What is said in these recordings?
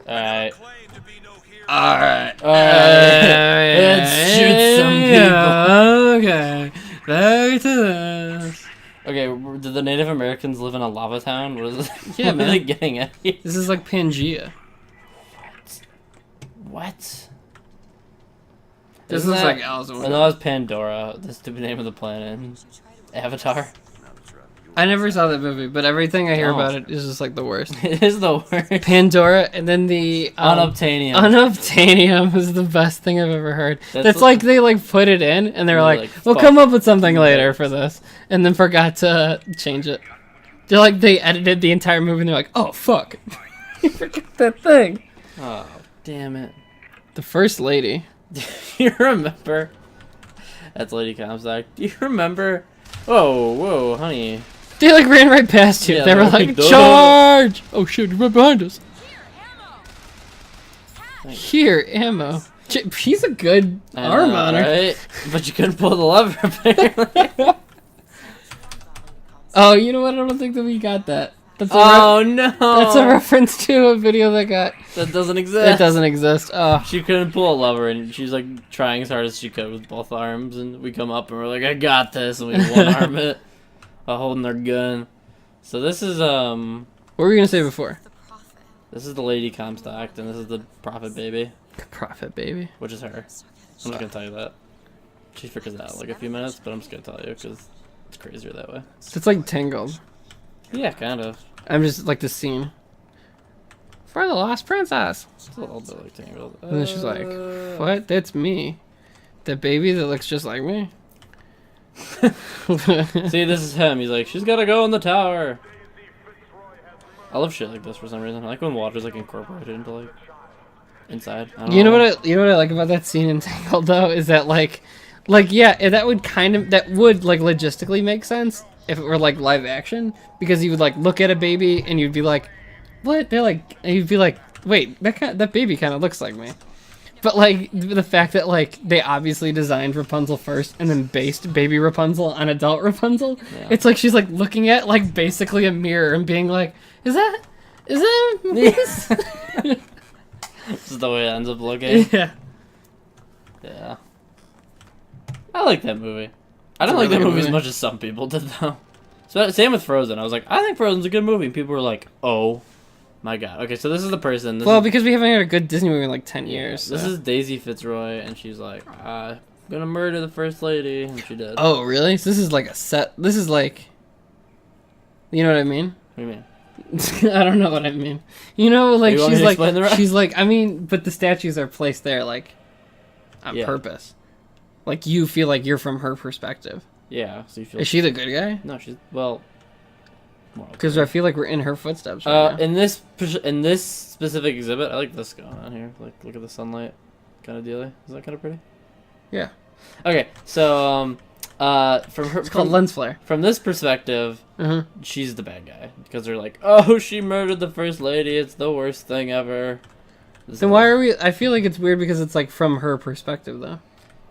Alright. Alright. Let's shoot some people. Okay. Back to this. Okay, did the Native Americans live in a lava town? What is it? Yeah, what man. are they getting at here? This is like Pangea. What? This Isn't looks that- like Alice in I know Wonderland. it's Pandora, the stupid name of the planet. Avatar. I never saw that movie, but everything I hear Oh. about it is just like the worst. It is the worst. Pandora, and then the Unobtainium. Unobtainium is the best thing I've ever heard. That's That's like they like put it in, and they're like, "We'll fuck. come up with something later for this," and then forgot to change it. They're like they edited the entire movie, and they're like, "Oh fuck, you forgot that thing." Oh, damn it. The First Lady. Do you remember? That's Lady Comstock. Do you remember? Whoa, honey. They like ran right past you. Yeah, they were they're like, like, "Duh." "Charge!" Oh shit, right behind us. Here, ammo. He's a good arm on her. Right? But you couldn't pull the lever, apparently. Oh, you know what? I don't think that we got that. That's a Oh, no. that's a reference to a video that got. That doesn't exist. It doesn't exist. Oh. She couldn't pull a lever, and she's like trying as hard as she could with both arms. And we come up and we're like, "I got this," and we one arm it while holding their gun. So this is What were you gonna say before? this is the Lady Comstock, and this is the Prophet Baby, Prophet baby. which is her. I'm just gonna tell you that. She figures it out in like a few minutes, but I'm just gonna tell you because it's crazier that way. It's like Tangled. Yeah, kind of. I'm just like the scene. For the Lost Princess. It's a little bit like Tangled. And then she's like, "What? That's me. The baby that looks just like me." See, this is him. He's like, "She's gotta go in the tower." I love shit like this for some reason. I like when water's like incorporated into like inside. I don't You know what I like about that scene in Tangled though is that like yeah, that would like logistically make sense if it were like live action, because you would like look at a baby and you'd be like, "What?" They're like, and you'd be like, "Wait, that baby kind of looks like me." But like the fact that like they obviously designed Rapunzel first and then based baby Rapunzel on adult Rapunzel, Yeah. it's like she's like looking at like basically a mirror and being like, "Is that me?" This is the way it ends up looking. Yeah. Yeah. I like that movie. I don't a like really that good movie as movie. much as some people did, though. So same with Frozen. I was like, I think Frozen's a good movie. And people were like, "Oh my god." Okay, so this is the person. This Well, is, because we haven't had a good Disney movie in like 10 years. This so. is Daisy Fitzroy, and she's like, "I'm gonna murder the First Lady," and she did. Oh, really? So this is like a set. This is like. You know what I mean? What do you mean? I don't know what I mean. You know, like You want me she's to like explain the rest? she's like. I mean, but the statues are placed there like on Yeah. purpose. Like you feel like you're from her perspective. Yeah. So you feel? Is she the good guy? No, she's well. Because I feel like we're in her footsteps right now. In this specific exhibit, I like this going on here. Like, look at the sunlight, kind of dealy. Is that kind of pretty? Yeah. Okay, so from her It's called lens flare. from this perspective, Uh-huh. she's the bad guy because they're like, "Oh, she murdered the First Lady. It's the worst thing ever." Then why are we? I feel like it's weird because it's like from her perspective though.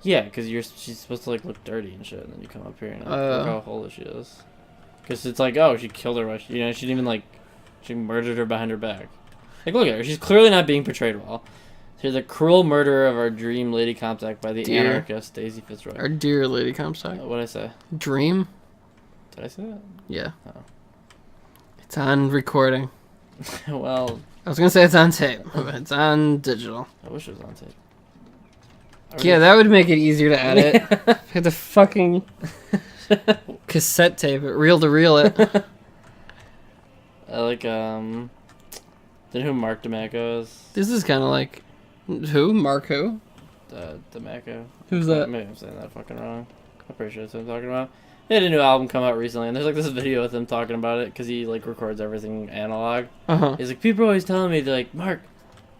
Yeah, because she's supposed to like look dirty and shit, and then you come up here and like, look how holy she is. Because it's like, oh, she killed her. She didn't even like, she murdered her behind her back. Like, look at her. She's clearly not being portrayed well. She's the cruel murderer of our dream, Lady Comstock, by the Dear. anarchist Daisy Fitzroy. Our dear Lady Comstock. What did I say? Dream. Did I say that? Yeah. Oh. It's on recording. Well, I was gonna say it's on tape, but it's on digital. I wish it was on tape. Yeah, that would make it easier to edit. Had to fucking cassette tape it, reel to reel it. I like, do you know who Mark DeMacco is? This is kind of like who? Mark who? DeMacco. Who's that? Maybe I'm saying that fucking wrong. I'm pretty sure that's what I'm talking about. He had a new album come out recently, and there's like this video with him talking about it because he like records everything analog. Uh-huh. He's like, people are always telling me, they're like, "Mark,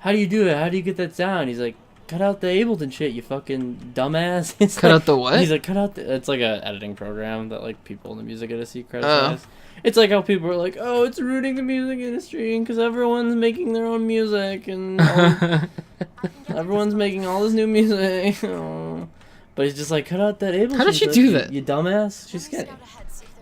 how do you do it? How do you get that sound?" He's like, "Cut out the Ableton shit, you fucking dumbass." It's Cut like- out the what? He's like, cut out the. It's like a editing program that like people in the music industry criticize. It's like how people are like, "Oh, it's ruining the music industry because everyone's making their own music and everyone's making all this new music." Oh. But he's just like, cut out that Ableton. How did she shit, do that? You dumbass. She's skinny.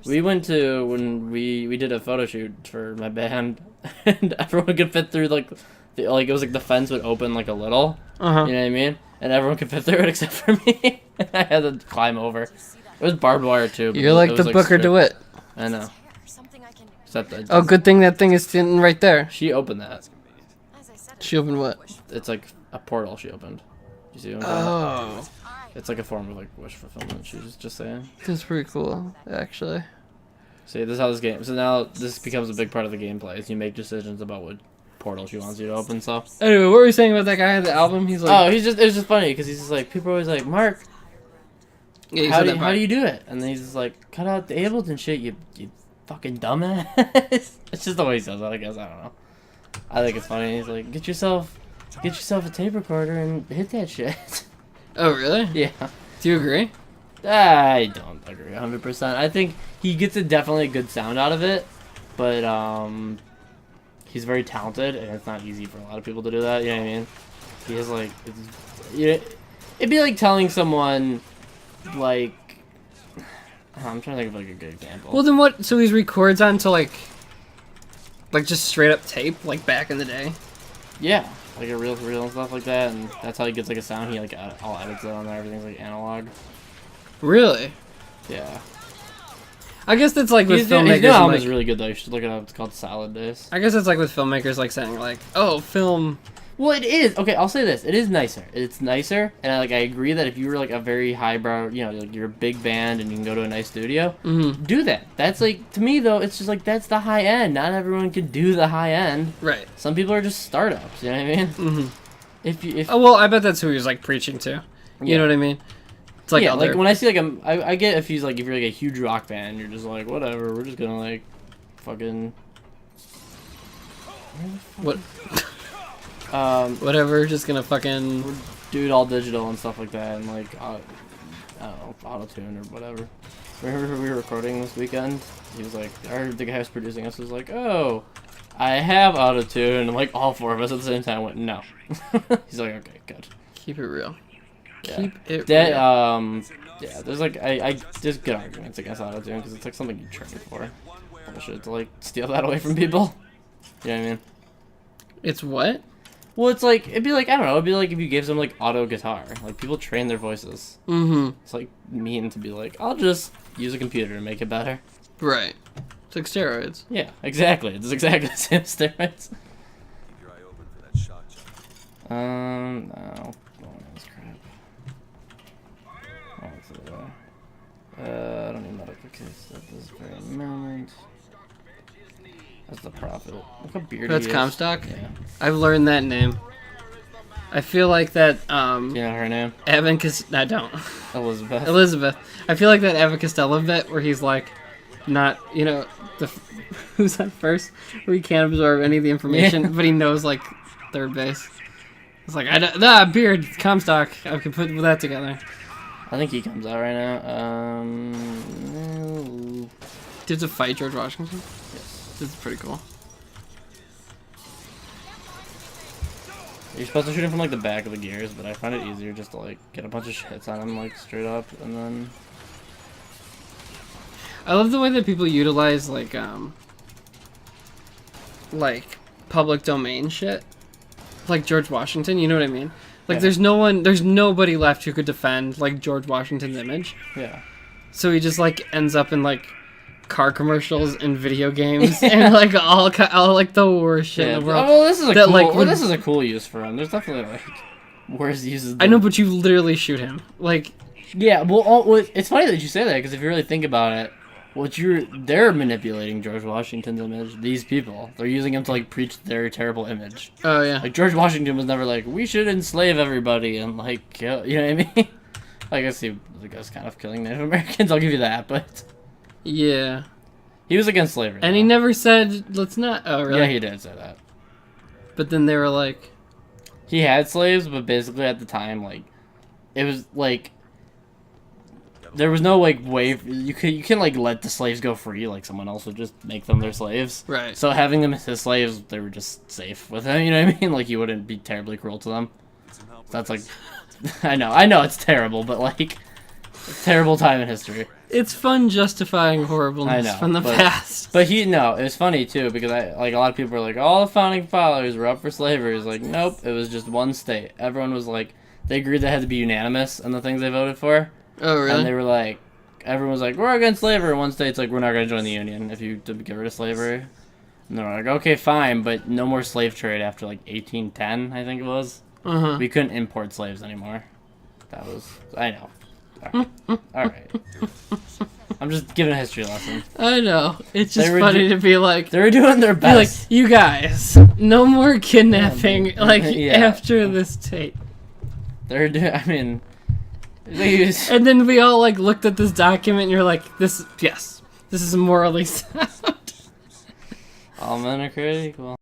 We went to when we did a photo shoot for my band, and everyone could fit through like like it was like the fence would open like a little. Uh huh. You know what I mean? And everyone could fit through it except for me. I had to climb over. It was barbed wire too. You're like the Booker DeWitt. I know. Except Oh, good thing that thing is sitting right there. She opened that. She opened what? It's like a portal she opened. You see what I'm saying? Oh, It's like a form of like wish fulfillment. She was just saying. that's pretty cool, actually. See, this is how this game. So now this becomes a big part of the gameplay. Is you make decisions about what portal she wants you to open. So. Anyway, what were you saying about that guy at the album? He's like, Oh, it was just funny because he's just like people are always like, Mark, yeah, how do you do it? And then he's just like, cut out the Ableton shit, you fucking dumbass. It's just the way he says it, I guess. I don't know. I think it's funny. He's like, get yourself a tape recorder and hit that shit. Oh, really? Yeah. Do you agree? I don't agree 100%. I think he gets definitely a good sound out of it, but he's very talented, and it's not easy for a lot of people to do that. You know what I mean? He has like, it'd be like telling someone, like, I'm trying to think of like a good example. Well, then what? So he records onto like just straight up tape, like back in the day. Yeah, like a reel for reel and stuff like that, and that's how he gets like a sound. He like all edits it on there. Everything's like analog. Really? Yeah. I guess that's like with His filmmakers. new album like, is really good though. You should look it up. It's called Salad Days. I guess it's like with filmmakers, like saying like, oh, film. Well, it is. Okay, I'll say this. It is nicer. It's nicer, and I agree that if you were like a very highbrow, you know, like you're a big band and you can go to a nice studio, do that. That's like, to me though, it's just like that's the high end. Not everyone can do the high end. Right. Some people are just startups. You know what I mean? Mm-hmm. If Oh well, I bet that's who he was like preaching to. You know what I mean? It's like yeah, like when I see like I get if you're like a huge rock band, you're just like whatever. We're just gonna like fucking what. Whatever, just gonna fucking do it all digital and stuff like that, and like I don't know, auto-tune or whatever. Remember we were recording this weekend? He was like, the guy who's producing us was like, oh, I have auto-tune, and like all four of us at the same time went, no. He's like, okay, good. Keep it real. Yeah. Keep it real. Yeah, there's like there's good arguments against auto-tune because it's like something you train for. Bullshit to like steal that away from people. You know what I mean? It's what? Well, it's like, it'd be like, I don't know, it'd be like if you gave them like auto guitar. Like, people train their voices. Mm-hmm. It's like mean to be like, I'll just use a computer to make it better. Right. It's like steroids. Yeah, exactly. It's exactly the same as steroids. Keep your eye open for that shot, John. No. Oh, that's crap. Oh, it's I don't even know what the case at this very moment. That's the Prophet. Look how beardy That's he is. Comstock? Yeah. I've learned that name. I feel like that, Do you know her name? Evan I don't. Elizabeth. Elizabeth. I feel like that Evan Costello bit where he's like, not, you know, who's at first, where he can't absorb any of the information, but he knows, like, third base. It's like, Beard, Comstock. I can put that together. I think he comes out right now. No. Did to fight George Washington? Yes. This is pretty cool. You're supposed to shoot him from like the back of the gears, but I find it easier just to like get a bunch of hits on him like straight up, and then. I love the way that people utilize like public domain shit, like George Washington. You know what I mean? Like, Yeah. there's nobody left who could defend like George Washington's image. Yeah. So he just like ends up in like car commercials and video games and like all like the worst shit in the world. Oh, well, this is a That, cool. like, Well, this is a cool use for him. There's definitely like worse uses. I know, but you literally shoot him. Like, Yeah. Well, it's funny that you say that because if you really think about it, they're manipulating George Washington's image. These people, they're using him to like preach their terrible image. oh yeah, Like George Washington was never like, we should enslave everybody and like kill. You know what I mean? I guess he was kind of killing Native Americans. I'll give you that, but yeah. he was against slavery. And he though. never said, let's not. Oh really? Yeah, he did say that. But then they were like, He had slaves, but basically at the time, like, it was like there was no like way you can like let the slaves go free. Like someone else would just make them their slaves. right. So having them as his slaves, they were just safe with him. You know what I mean? Like you wouldn't be terribly cruel to them. So that's like, I know it's terrible, but like, Terrible time in history. It's fun justifying horribleness I know, from the past. But it was funny too because a lot of people were like, all the founding fathers were up for slavery. It's like, nope, it was just one state. Everyone was like, they agreed they had to be unanimous in the things they voted for. Oh, really? And they were like, everyone was like, we're against slavery. And one state's like, we're not going to join the union if you get rid of slavery. And they're like, okay, fine, but no more slave trade after like 1810, I think it was. Uh-huh. We couldn't import slaves anymore. That was, I know. All right. I'm just giving a history lesson. I know. It's just funny to be like... They were doing their best. Be like, you guys, no more kidnapping, after this tape. They're doing, I mean... And then we all, like, looked at this document and you're like, this is morally sound. All men are created equal.